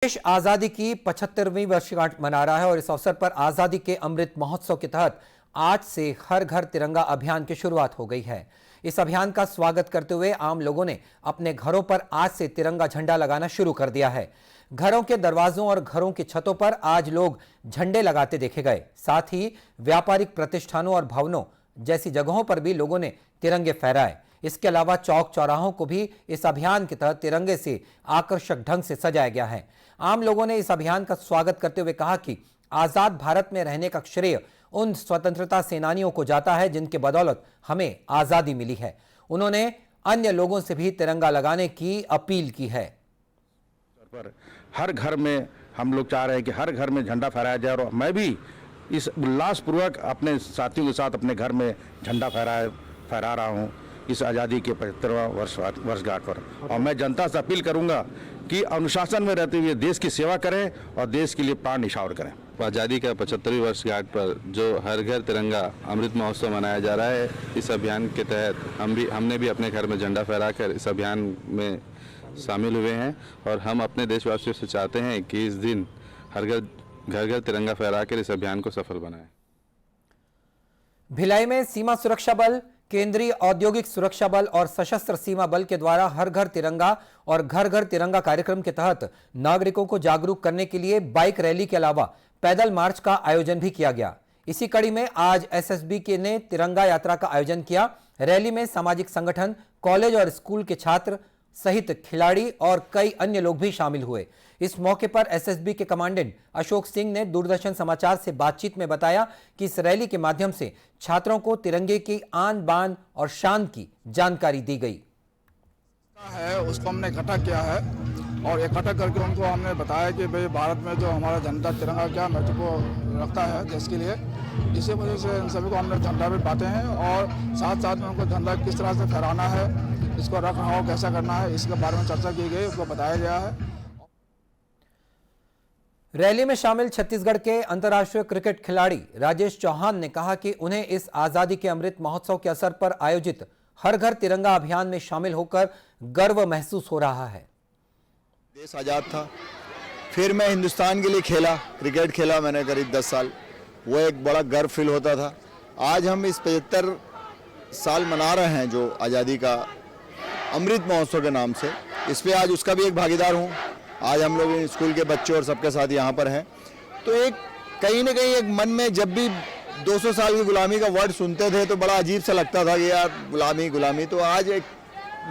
देश आजादी की 75वीं वर्षगांठ मना रहा है और इस अवसर पर आजादी के अमृत महोत्सव के तहत आज से हर घर तिरंगा अभियान की शुरुआत हो गई है। इस अभियान का स्वागत करते हुए आम लोगों ने अपने घरों पर आज से तिरंगा झंडा लगाना शुरू कर दिया है। घरों के दरवाजों और घरों की छतों पर आज लोग झंडे लगाते देखे गए। साथ ही व्यापारिक प्रतिष्ठानों और भवनों जैसी जगहों पर भी लोगों ने तिरंगे फहराए। इसके अलावा चौक चौराहों को भी इस अभियान के तहत तिरंगे से आकर्षक ढंग से सजाया गया है। आम लोगों ने इस अभियान का स्वागत करते हुए कहा कि आजाद भारत में रहने का श्रेय उन स्वतंत्रता सेनानियों को जाता है जिनके बदौलत हमें आजादी मिली है। उन्होंने अन्य लोगों से भी तिरंगा लगाने की अपील की है। पर हर घर में हम लोग चाह रहे हैं कि हर घर में झंडा फहराया जाए और मैं भी इस उल्लासपूर्वक अपने साथियों के साथ अपने घर में झंडा फहरा रहा हूं इस आज़ादी के 75वां वर्षगांठ पर। और मैं जनता से अपील करूंगा कि अनुशासन में रहते हुए देश की सेवा करें और देश के लिए प्राण न्यौछावर करें। आज़ादी का 75वीं वर्षगांठ पर जो हर घर तिरंगा अमृत महोत्सव मनाया जा रहा है, इस अभियान के तहत हमने भी अपने घर में झंडा फहराकर इस अभियान में शामिल हुए हैं और हम अपने देशवासियों से चाहते हैं कि इस दिन हर घर तिरंगा फहराकर इस अभियान को सफल बनाएं। भिलाई में सीमा सुरक्षा बल, केंद्रीय औद्योगिक सुरक्षा बल और सशस्त्र सीमा बल के द्वारा हर घर तिरंगा और घर घर तिरंगा कार्यक्रम के तहत नागरिकों को जागरूक करने के लिए बाइक रैली के अलावा पैदल मार्च का आयोजन भी किया गया। इसी कड़ी में आज एसएसबी ने तिरंगा यात्रा का आयोजन किया। रैली में सामाजिक संगठन, कॉलेज और स्कूल के छात्र सहित खिलाड़ी और कई अन्य लोग भी शामिल हुए। इस मौके पर एसएसबी के कमांडेंट अशोक सिंह ने दूरदर्शन समाचार से बातचीत में बताया कि इस रैली के माध्यम से छात्रों को तिरंगे की आन बान और शान की जानकारी दी गई है। उसको हमने इकट्ठा किया है और इकट्ठा करके उनको हमने बताया कि भाई भारत में जो हमारा झंडा तिरंगा क्या महत्व रखता है देश के लिए। इसी वजह से इन सभी को हमने झंडा भी बांटे हैं और साथ साथ में उनको झंडा किस तरह से फहराना है, इसको रख रखाव कैसा करना है, इसके बारे में चर्चा की गई, उसको बताया गया है। रैली में शामिल छत्तीसगढ़ के अंतर्राष्ट्रीय क्रिकेट खिलाड़ी राजेश चौहान ने कहा कि उन्हें इस आजादी के अमृत महोत्सव के अवसर पर आयोजित हर घर तिरंगा अभियान में शामिल होकर गर्व महसूस हो रहा है। देश आजाद था, फिर मैं हिंदुस्तान के लिए खेला, क्रिकेट खेला मैंने करीब 10 साल। वो एक बड़ा गर्व फील होता था। आज हम इस 75 साल मना रहे हैं जो आज़ादी का अमृत महोत्सव के नाम से। इस पे आज उसका भी एक भागीदार हूँ। आज हम लोग स्कूल के बच्चे और सबके साथ यहाँ पर हैं। तो एक कहीं ना कहीं एक मन में जब भी 200 साल की गुलामी का वर्ड सुनते थे तो बड़ा अजीब सा लगता था कि यार गुलामी। तो आज एक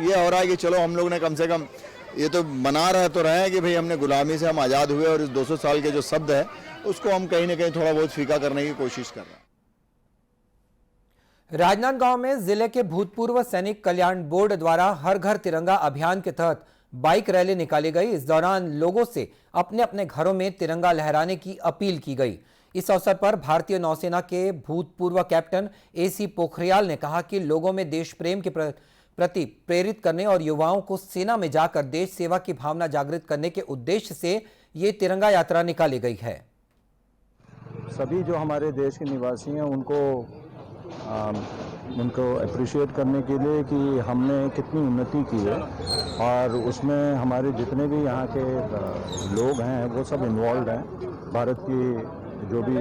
ये हो रहा है कि चलो हम लोग ने कम से कम ये तो मना रहे तो रहे हैं कि भाई हमने गुलामी से हम आज़ाद हुए और इस 200 साल के जो शब्द है उसको हम कहीं ना कहीं थोड़ा बहुत फीका करने की कोशिश कर रहे हैं। राजनांदगांव में जिले के भूतपूर्व सैनिक कल्याण बोर्ड द्वारा हर घर तिरंगा अभियान के तहत बाइक रैली निकाली गई। इस दौरान लोगों से अपने अपने घरों में तिरंगा लहराने की अपील की गई। इस अवसर पर भारतीय नौसेना के भूतपूर्व कैप्टन एसी पोखरियाल ने कहा कि लोगों में देश प्रेम के प्रति प्रेरित करने और युवाओं को सेना में जाकर देश सेवा की भावना जागृत करने के उद्देश्य से ये तिरंगा यात्रा निकाली गई है। सभी जो हमारे देश के निवासी हैं उनको अप्रिशिएट करने के लिए कि हमने कितनी उन्नति की है और उसमें हमारे जितने भी यहाँ के लोग हैं वो सब इन्वॉल्व हैं। भारत की जो भी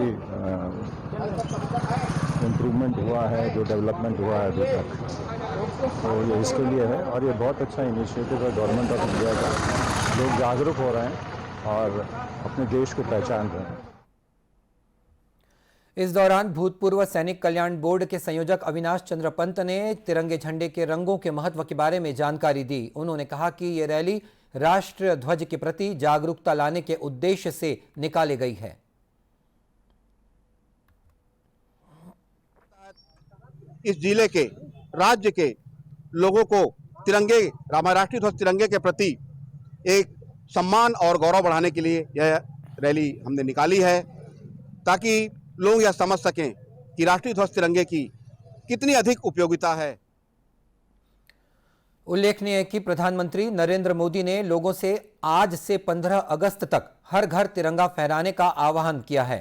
इम्प्रूवमेंट हुआ है, जो डेवलपमेंट हुआ है अभी तक, तो ये इसके लिए है और ये बहुत अच्छा इनिशिएटिव है गवर्नमेंट ऑफ इंडिया का। लोग जागरूक हो रहे हैं और अपने देश को पहचान रहे हैं। इस दौरान भूतपूर्व सैनिक कल्याण बोर्ड के संयोजक अविनाश चंद्र पंत ने तिरंगे झंडे के रंगों के महत्व के बारे में जानकारी दी। उन्होंने कहा कि ये रैली राष्ट्रीय ध्वज के प्रति जागरूकता लाने के उद्देश्य से निकाली गई है। इस जिले के, राज्य के लोगों को तिरंगे, राष्ट्रीय ध्वज तिरंगे के प्रति एक सम्मान और गौरव बढ़ाने के लिए यह रैली हमने निकाली है ताकि लोग यह समझ सकें कि राष्ट्रीय ध्वज तिरंगे की कितनी अधिक उपयोगिता है। उल्लेखनीय है कि प्रधानमंत्री नरेंद्र मोदी ने लोगों से आज से 15 अगस्त तक हर घर तिरंगा फहराने का आह्वान किया है।